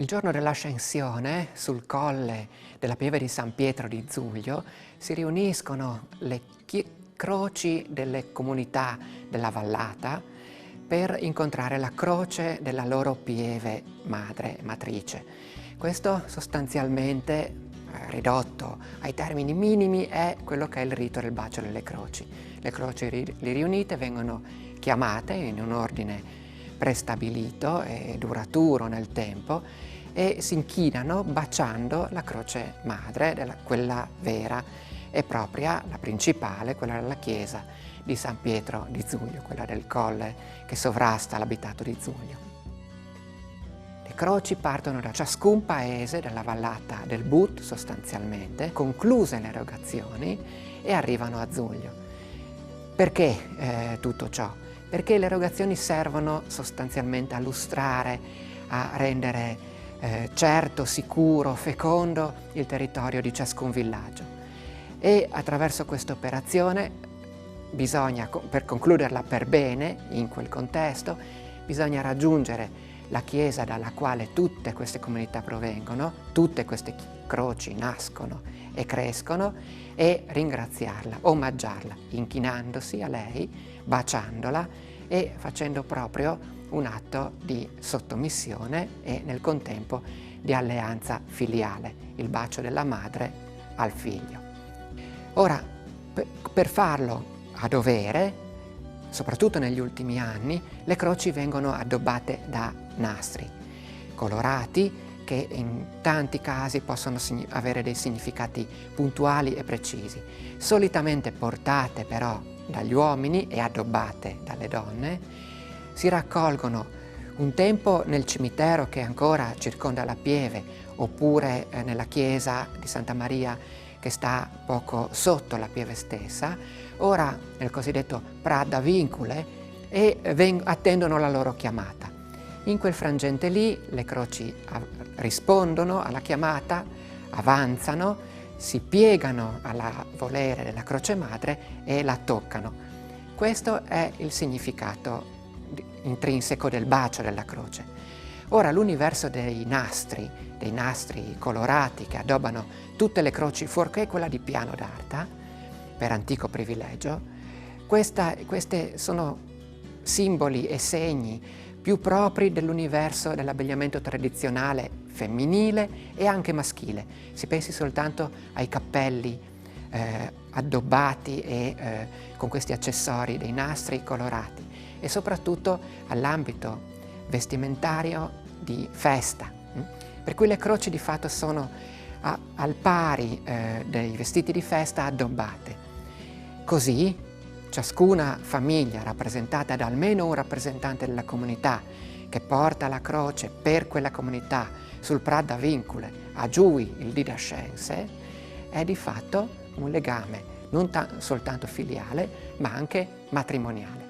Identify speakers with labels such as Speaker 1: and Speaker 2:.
Speaker 1: giorno dell'Ascensione, sul colle della Pieve di San Pietro di Zuglio, si riuniscono le croci delle comunità della vallata per incontrare la croce della loro pieve matrice. Questo sostanzialmente, ridotto ai termini minimi, è quello che è il rito del bacio delle croci. Le croci riunite vengono chiamate in un ordine prestabilito e duraturo nel tempo e si inchinano baciando la croce madre, quella vera e propria, la principale, quella della chiesa di San Pietro di Zuglio, quella del colle che sovrasta l'abitato di Zuglio. Le croci partono da ciascun paese della vallata del But, sostanzialmente, concluse le erogazioni, e arrivano a Zuglio. Perché tutto ciò? Perché le erogazioni servono sostanzialmente a lustrare, a rendere certo, sicuro, fecondo il territorio di ciascun villaggio. E attraverso questa operazione bisogna, per concluderla per bene in quel contesto, bisogna raggiungere la chiesa dalla quale tutte queste comunità provengono, tutte queste croci nascono e crescono, e ringraziarla, omaggiarla, inchinandosi a lei, baciandola e facendo proprio un atto di sottomissione e nel contempo di alleanza filiale, il bacio della madre al figlio. Ora, per farlo a dovere, soprattutto negli ultimi anni, le croci vengono addobbate da nastri colorati che in tanti casi possono avere dei significati puntuali e precisi, solitamente portate però dagli uomini e addobbate dalle donne. Si raccolgono un tempo nel cimitero che ancora circonda la pieve, oppure nella chiesa di Santa Maria che sta poco sotto la pieve stessa, ora nel cosiddetto Prat da Vincule, e attendono la loro chiamata. In quel frangente lì le croci rispondono alla chiamata, avanzano, si piegano alla volere della croce madre e la toccano. Questo è il significato intrinseco del bacio della croce. Ora, l'universo dei nastri colorati che addobbano tutte le croci, fuorché quella di piano d'arta, per antico privilegio, queste sono simboli e segni più propri dell'universo dell'abbigliamento tradizionale femminile e anche maschile. Si pensi soltanto ai cappelli addobbati e con questi accessori dei nastri colorati, e soprattutto all'ambito vestimentario di festa, per cui le croci di fatto sono al pari dei vestiti di festa addobbate. Così ciascuna famiglia rappresentata da almeno un rappresentante della comunità che porta la croce per quella comunità sul Prat da Vincule a Giui il dì d'Ascense è di fatto un legame non soltanto filiale ma anche matrimoniale.